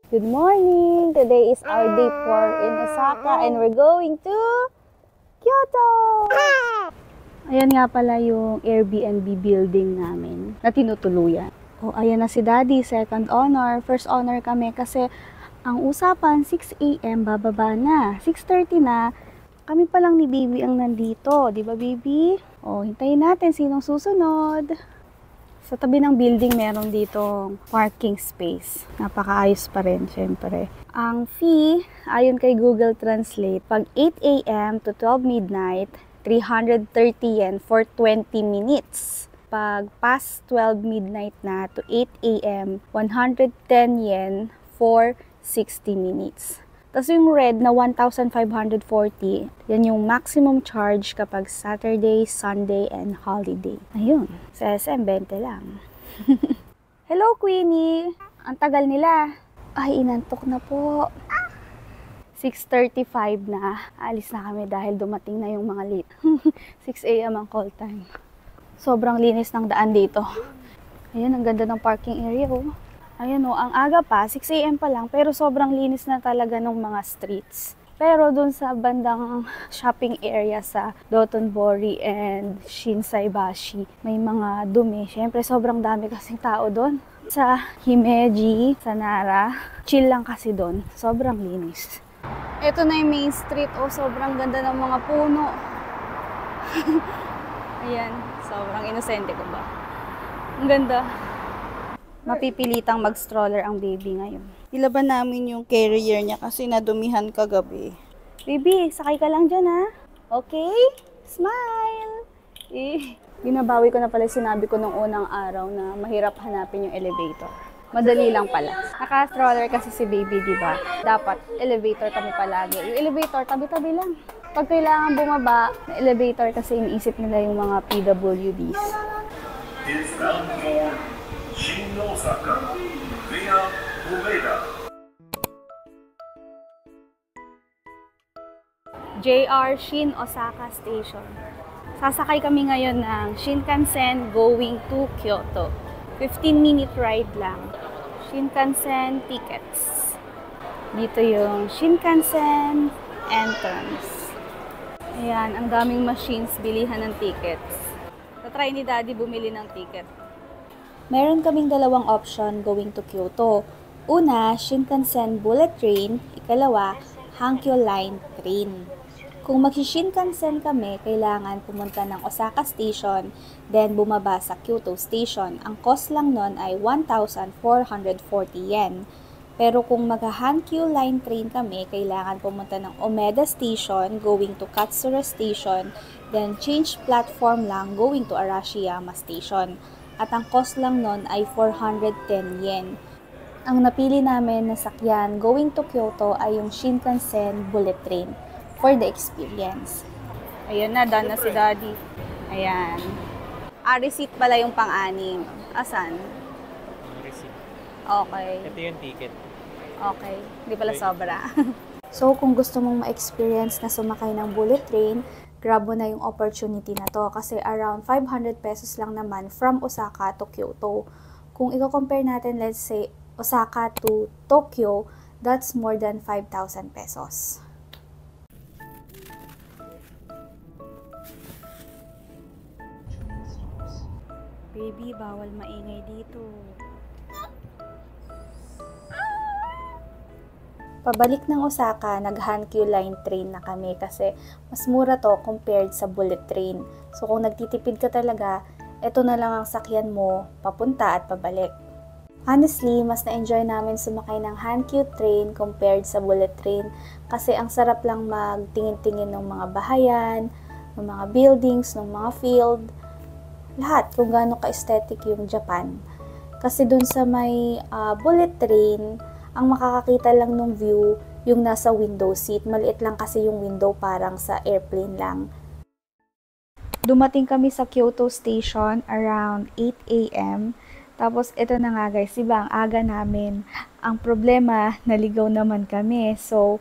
Good morning! Today is our day 4 in Osaka and we're going to Kyoto! Ayan nga pala yung Airbnb building namin na tinutuluyan. O, ayan na si Daddy, second honor. First honor kami kasi ang usapan 6 AM bababa na. 6:30 na. Kami pa lang ni Baby ang nandito. Di ba, Baby? O, hintayin natin sinong susunod. Sa tabi ng building, meron dito parking space. Napakaayos pa rin, syempre. Ang fee, ayon kay Google Translate, pag 8 AM to 12 midnight, 330 yen for 20 minutes. Pag past 12 midnight na to 8 AM, 110 yen for 60 minutes. Tapos yung red na 1,540, yan yung maximum charge kapag Saturday, Sunday, and holiday. Ayun, sa SM, 20 lang. Hello, Queenie! Ang tagal nila. Ay, inantok na po. 6:35 na. Alis na kami dahil dumating na yung mga late. 6 AM ang call time. Sobrang linis ng daan dito. Ayun, ang ganda ng parking area, oh. Ayan o, ang aga pa, 6 AM pa lang, pero sobrang linis na talaga ng mga streets. Pero dun sa bandang shopping area sa Dotonbori and Shinsaibashi, may mga dumi. Siyempre, sobrang dami kasing tao dun. Sa Himeji, sa Nara, chill lang kasi dun. Sobrang linis. Ito na yung main street. Oh, sobrang ganda ng mga puno. Ayan, sobrang inosente ko ba? Ang ganda. Mapipilitang mag-stroller ang baby ngayon. Ilaban namin yung carrier niya kasi nadumihan kagabi. Baby, sakay ka lang dyan ha. Okay? Smile! Binabawi ko na pala sinabi ko nung unang araw na mahirap hanapin yung elevator. Madali lang pala. Naka-stroller kasi si baby, di ba? Dapat elevator kami palagi. Yung elevator, tabi-tabi lang. Pag kailangan bumaba, na elevator kasi iniisip nila yung mga PWDs. Shin Osaka via Umeda. JR Shin Osaka Station. Sasakay kami ngayon ng Shinkansen going to Kyoto. 15-minute ride lang. Shinkansen tickets. Dito yung Shinkansen entrance. Ayan, ang daming machines bilihan ng tickets. Tatry ni Daddy bumili ng ticket. Meron kaming dalawang option going to Kyoto. Una, Shinkansen bullet train. Ikalawa, Hankyo line train. Kung mag-Shinkansen kami, kailangan pumunta ng Osaka Station, then bumaba sa Kyoto Station. Ang cost lang nun ay 1,440 yen. Pero kung mag-Hankyo line train kami, kailangan pumunta ng Umeda Station, going to Katsura Station, then change platform lang going to Arashiyama Station. At ang cost lang nun ay 410 yen. Ang napili namin na sakyan going to Kyoto ay yung Shinkansen bullet train for the experience. Ayun na, done na si Daddy. Ayan. Receipt pala yung pang-anim. Asan? Receipt. Okay. Ito yung ticket. Okay. Hindi pala sobra. So, kung gusto mong ma-experience na sumakay ng bullet train, grab mo na yung opportunity na to kasi around 500 pesos lang naman from Osaka to Kyoto. Kung i-compare natin, let's say, Osaka to Tokyo, that's more than 5,000 pesos. Baby, bawal maingay dito. Pabalik ng Osaka, nag-Hankyu line train na kami kasi mas mura to compared sa bullet train. So kung nagtitipid ka talaga, ito na lang ang sakyan mo, papunta at pabalik. Honestly, mas na-enjoy namin sumakay ng Hankyu train compared sa bullet train kasi ang sarap lang magtingin-tingin ng mga bahayan, ng mga buildings, ng mga field, lahat kung gaano ka-aesthetic yung Japan. Kasi dun sa may bullet train, ang makakakita lang ng view, yung nasa window seat. Maliit lang kasi yung window, parang sa airplane lang. Dumating kami sa Kyoto Station around 8 AM. Tapos, ito na nga guys, diba, ang aga namin. Ang problema, naligaw naman kami. So,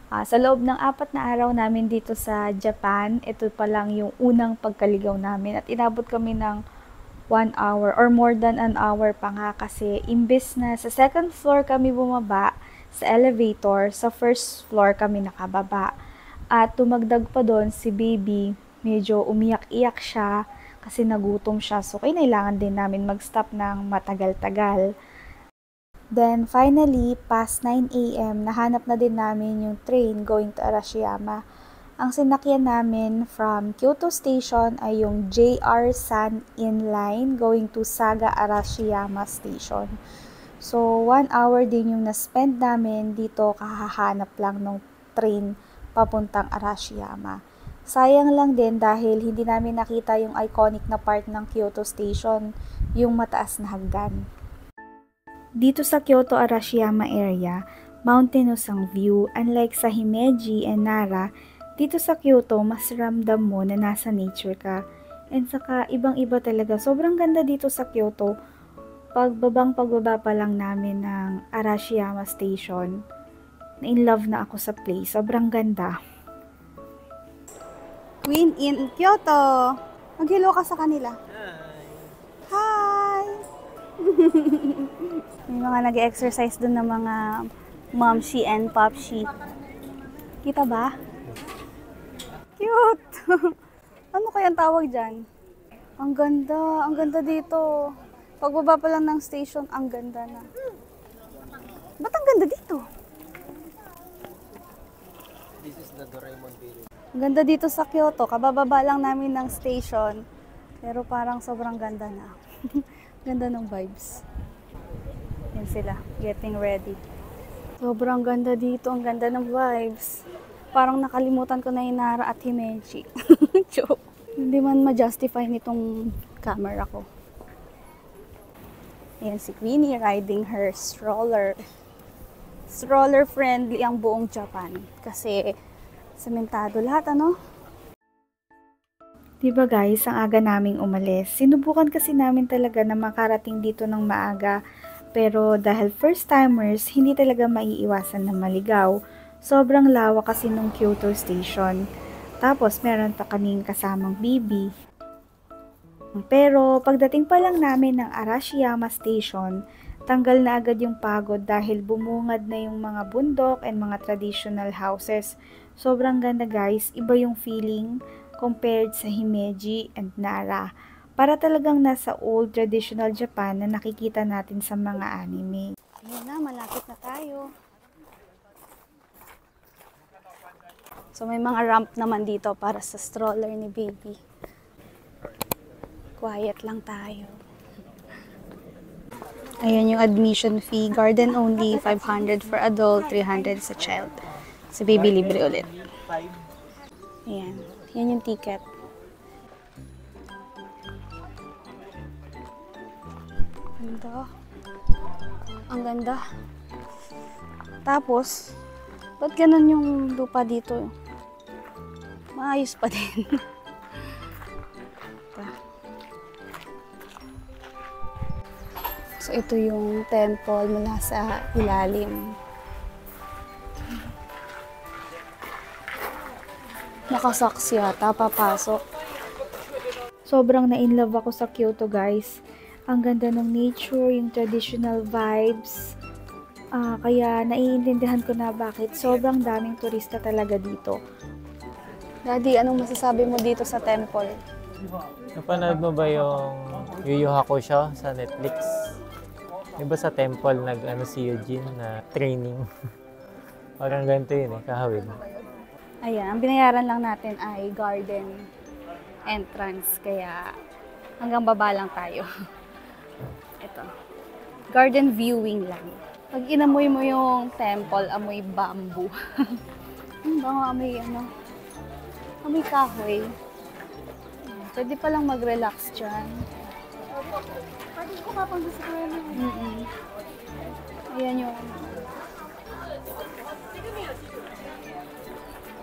sa loob ng 4 na araw namin dito sa Japan, ito pa lang yung unang pagkaligaw namin. At inabot kami ng 1 hour or more than an hour pa nga kasi imbes na sa second floor kami bumaba, sa elevator, sa first floor kami nakababa. At tumagdag pa doon si baby, medyo umiyak-iyak siya kasi nagutom siya. So, kailangan din namin mag-stop ng matagal-tagal. Then, finally, past 9 a.m., nahanap na din namin yung train going to Arashiyama. Ang sinakyan namin from Kyoto Station ay yung JR San In Line going to Saga Arashiyama Station. So, 1 hour din yung na-spend namin dito kahahanap lang ng train papuntang Arashiyama. Sayang lang din dahil hindi namin nakita yung iconic na part ng Kyoto Station, yung mataas na hagdan. Dito sa Kyoto Arashiyama area, mountainous ang view. Unlike sa Himeji and Nara, dito sa Kyoto, mas ramdam mo na nasa nature ka. And saka, ibang-iba talaga. Sobrang ganda dito sa Kyoto. Pagbaba pa lang namin ng Arashiyama Station, na-in love na ako sa place. Sobrang ganda. Queen in Kyoto! Mag-hello ka sa kanila. Hi! May mga nag-exercise dun ng mga momshi and popshi. Kita ba? Cute! Ano kayang tawag dyan? Ang ganda dito. Pagbaba pa lang ng station, ang ganda na. Ba't ang ganda dito? This is the Doraemon building. Ang ganda dito sa Kyoto. Kabababa lang namin ng station. Pero parang sobrang ganda na. Ganda ng vibes. Yan sila, getting ready. Sobrang ganda dito. Ang ganda ng vibes. Parang nakalimutan ko na yung Nara at Himeji. Joke. Hindi man ma-justify nitong camera ko. Ayan si Queenie riding her stroller. Stroller friendly ang buong Japan. Kasi sementado lahat, ano? Diba guys, ang aga naming umalis. Sinubukan kasi namin talaga na makarating dito ng maaga. Pero dahil first timers, hindi talaga maiiwasan na maligaw. Sobrang lawak kasi nung Kyoto Station. Tapos meron pa kaming kasamang bibi. Pero pagdating pa lang namin ng Arashiyama Station, tanggal na agad yung pagod dahil bumungad na yung mga bundok and mga traditional houses. Sobrang ganda guys, iba yung feeling compared sa Himeji and Nara. Para talagang nasa old traditional Japan na nakikita natin sa mga anime. Ayan na, malapit na tayo. So may mga ramp naman dito para sa stroller ni baby. Quiet lang tayo. Ayan yung admission fee. Garden only, 500 for adult, 300 sa child. Sa baby libre ulit. Ayan. Yan yung ticket. Ganda. Ang ganda. Tapos, ba't ganun yung lupa dito? Maayos pa din. So, ito yung temple mula sa ilalim. Nakasaks yata, papasok. Sobrang na-inlove ako sa Kyoto, guys. Ang ganda ng nature, yung traditional vibes. Kaya naiintindihan ko na bakit sobrang daming turista talaga dito. Daddy, anong masasabi mo dito sa temple? Napanood mo ba yung Yu Yu Hakusho sa Netflix? Diba sa temple si Eugene na training? Parang ganito yun kahawig. Ayan, ang binayaran lang natin ay garden entrance. Kaya hanggang baba lang tayo. Ito. Garden viewing lang. Pag inamoy mo yung temple, amoy bamboo. Bango amoy amoy kahoy. Pwede palang mag-relax dyan. Pwede ko kapag gusto ko yun. Ayan yung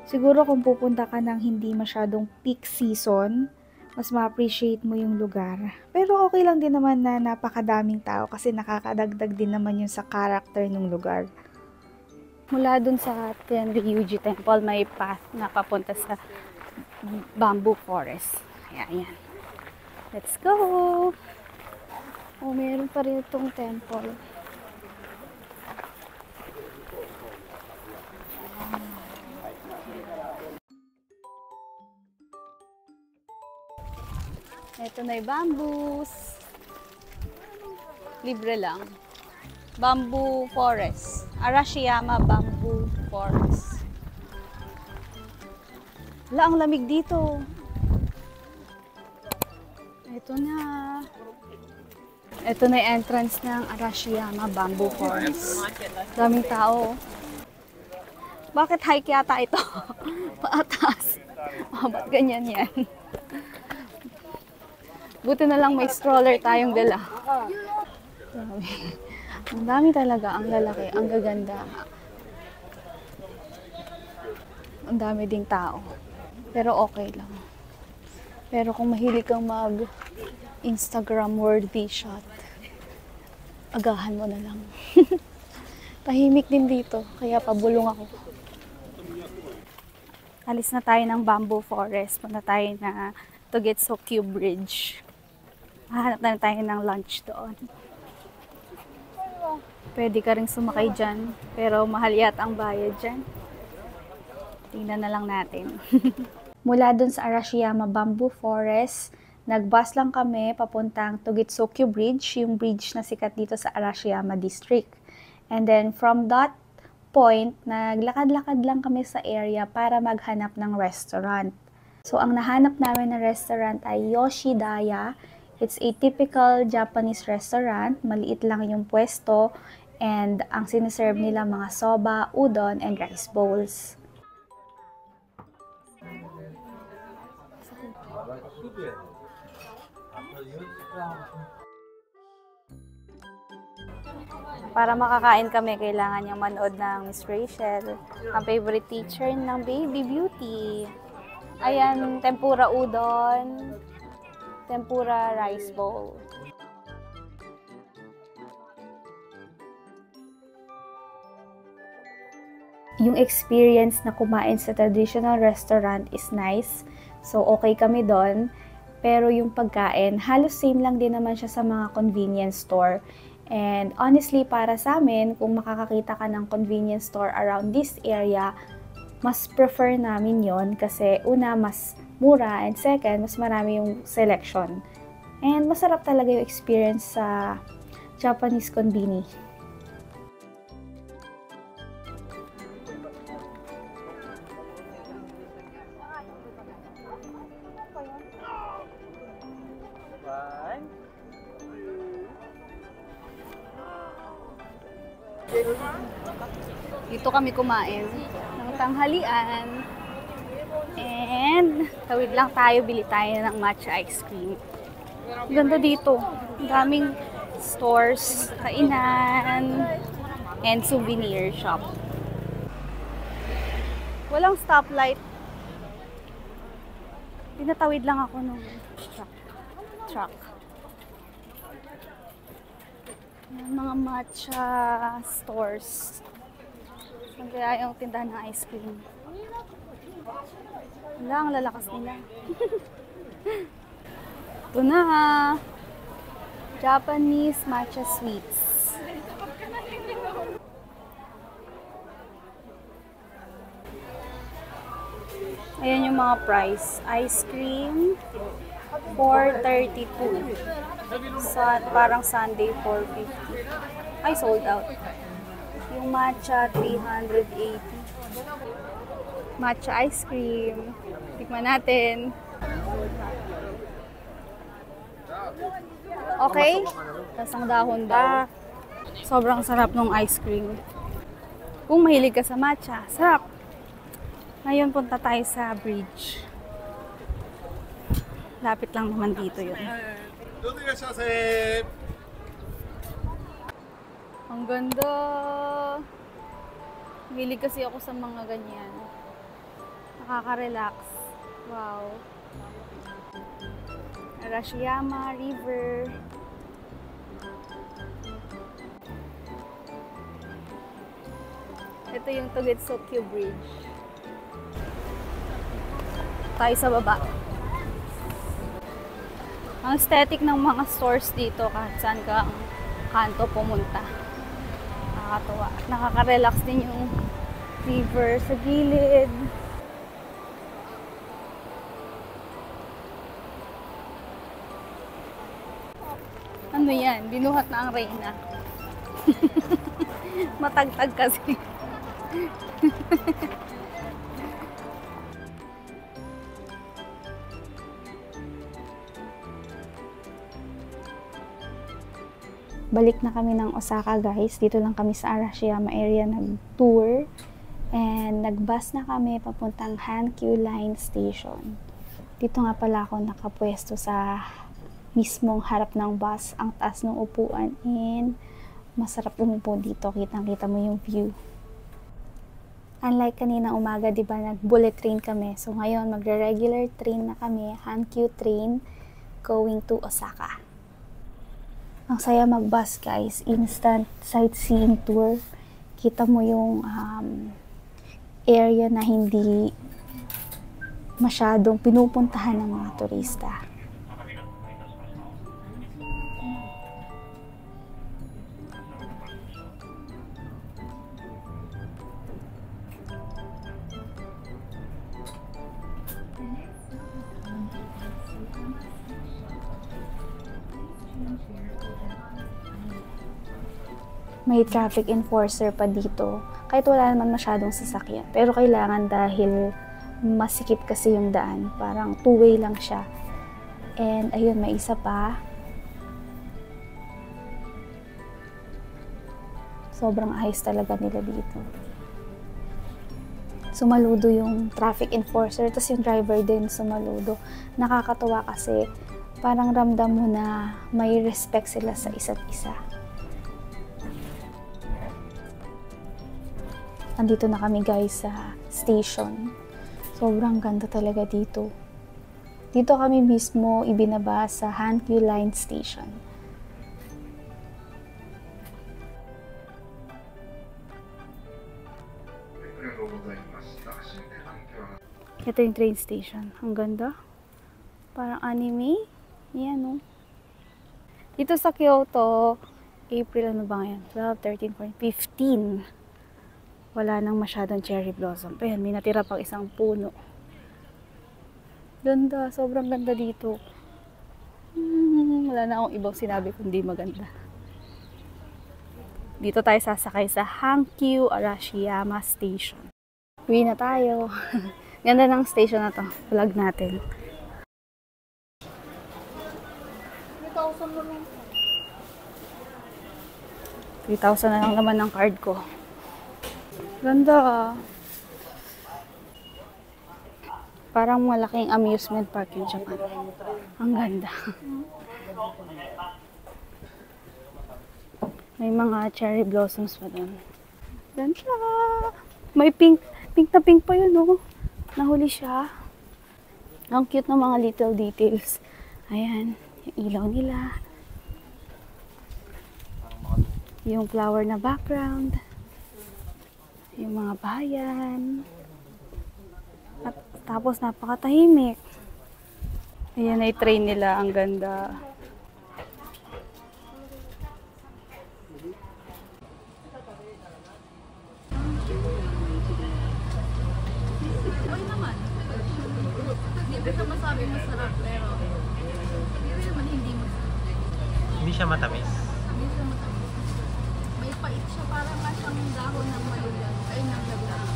siguro kung pupunta ka ng hindi masyadong peak season, mas ma-appreciate mo yung lugar. Pero okay lang din naman na napakadaming tao kasi nakakadagdag din naman yun sa character ng lugar. Mula dun sa Tenryuji Temple, may path na papunta sa bamboo forest. Ayan. Let's go! Oh, meron pa rin itong temple. Ito na yung bamboos. Libre lang. Bamboo forest. Arashiyama Bamboo Forest. Wala, ang lamig dito. Ito na. Ito na yung entrance ng Arashiyama Bamboo Forest. Daming tao. Bakit hike yata ito? Paatas. Oh, ba't ganyan yan? Buti na lang may stroller tayong dala. Ang dami talaga, ang lalaki, ang gaganda. Ang dami ding tao. Pero okay lang. Pero kung mahilig kang mag-Instagram worthy shot, agahan mo na lang. Tahimik din dito, kaya pabulong ako. Alis na tayo ng Bamboo Forest. Punta tayo na Togetsokyu Bridge. Hahanap na tayo ng lunch doon. Pwede ka rin sumakay dyan, pero mahal yata ang bayad dyan. Tingnan na lang natin. Mula dun sa Arashiyama Bamboo Forest, nag-bus lang kami papuntang Togetsokyu Bridge, yung bridge na sikat dito sa Arashiyama District. And then from that point, naglakad-lakad lang kami sa area para maghanap ng restaurant. So ang nahanap namin na restaurant ay Yoshidaya. It's a typical Japanese restaurant. Maliit lang yung pwesto. And ang siniserve nila mga soba, udon, and rice bowls. Para makakain kami, kailangan niyang manood ng Miss Rachel, ang favorite teacher ng Baby Beauty. Ayan, tempura udon, tempura rice bowl. Yung experience na kumain sa traditional restaurant is nice. So, okay kami doon. Pero yung pagkain, halos same lang din naman siya sa mga convenience store. And honestly, para sa amin, kung makakakita ka ng convenience store around this area, mas prefer namin yon kasi una, mas mura, and second, mas marami yung selection. And masarap talaga yung experience sa Japanese konbini. Dito kami kumain ng tanghalian. And tawid lang tayo, bili tayo ng matcha ice cream. Ganda dito. Daming stores, kainan, and souvenir shop. Walang stoplight. Pinatawid lang ako ng truck. Mga matcha stores. Saan kaya yung tindahan ng ice cream? Wala, ang lalakas nila. Ito na, Japanese matcha sweets. Ayan yung mga price. Ice cream, $4.32. Parang sundae, $4.50. Ay, sold out. Yung matcha, $380. Matcha ice cream. Tikman natin. Okay? Lasang dahon daw. Sobrang sarap ng ice cream. Kung mahilig ka sa matcha, sarap. Ngayon punta tayo sa bridge. Lapit lang naman dito yun. Ang ganda. Mahilig kasi ako sa mga ganyan. Nakaka-relax. Wow. Arashiyama River. Ito yung Togetsokyu Bridge. Tayo sa baba. Ang aesthetic ng mga stores dito kahit saan ka ang kanto pumunta. Nakakatuwa. Nakaka-relax din yung river sa gilid. Ano yan? Binuhat na ang reyna. Matagtag kasi. Balik na kami ng Osaka guys. Dito lang kami sa Arashiyama area nag-tour. And nag-bus na kami papuntang Hankyu Line Station. Dito nga pala ako nakapwesto sa mismong harap ng bus. Ang taas ng upuan and masarap umupo dito. Kitang-kita mo yung view. Unlike kaninang umaga, di ba, nag-bullet train kami. So ngayon, magre-regular train na kami. Hankyu train going to Osaka. Ang saya mag-bus guys, instant sightseeing tour. Kita mo yung area na hindi masyadong pinupuntahan ng mga turista. May traffic enforcer pa dito. Kahit wala naman masyadong sasakyan. Pero kailangan dahil masikip kasi yung daan. Parang two-way lang siya. And ayun, may isa pa. Sobrang ayos talaga nila dito. Sumaludo yung traffic enforcer. Tapos yung driver din sumaludo. Nakakatuwa kasi parang ramdam mo na may respect sila sa isa't isa. Andito na kami guys sa station. Sobrang ganda talaga dito. Dito kami mismo ibinaba sa Hankyu Line Station. Ito yung train station. Ang ganda. Parang anime. Yan, no? Dito sa Kyoto, April ano ba ngayon? 12, 13, 14, 15. Wala nang masyadong cherry blossom. Ayan, may natira pang isang puno. Ganda. Sobrang ganda dito. Wala na akong ibang sinabi kundi maganda. Dito tayo sasakay sa Hankyu Arashiyama Station. Uwi na tayo. Ganda ng station na to. Vlog natin. 3,000 na lang naman ang card ko. Ganda. Parang malaking amusement park yung Japan. Ang ganda. May mga cherry blossoms pa doon. Ganda. May pink. Pink na pink pa yun, oh. Nahuli siya. Ang cute ng mga little details. Ayan. Yung ilaw nila. Yung flower na background. Yung mga bayan. At tapos napakatahimik. Ayan ay train nila. Ang ganda. Okay naman. Hindi ko masabi masarap, pero hindi naman hindi masarap. Hindi siya matamis. Hindi siya matamis. May pait siya, parang nga siyang dahon ng malulang. Ay, ng labulang.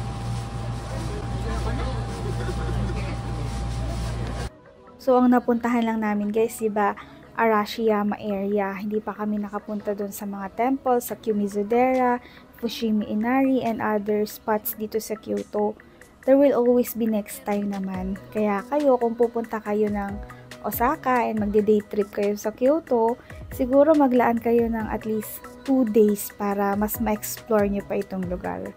So, ang napuntahan lang namin guys, diba, Arashiyama area. Hindi pa kami nakapunta dun sa mga temples, sa Kumizudera, Fushimi Inari, and other spots dito sa Kyoto. There will always be next time naman. Kaya kayo, kung pupunta kayo ng Osaka and magde-day trip kayo sa Kyoto, siguro maglaan kayo ng at least 2 days para mas ma-explore nyo pa itong lugar.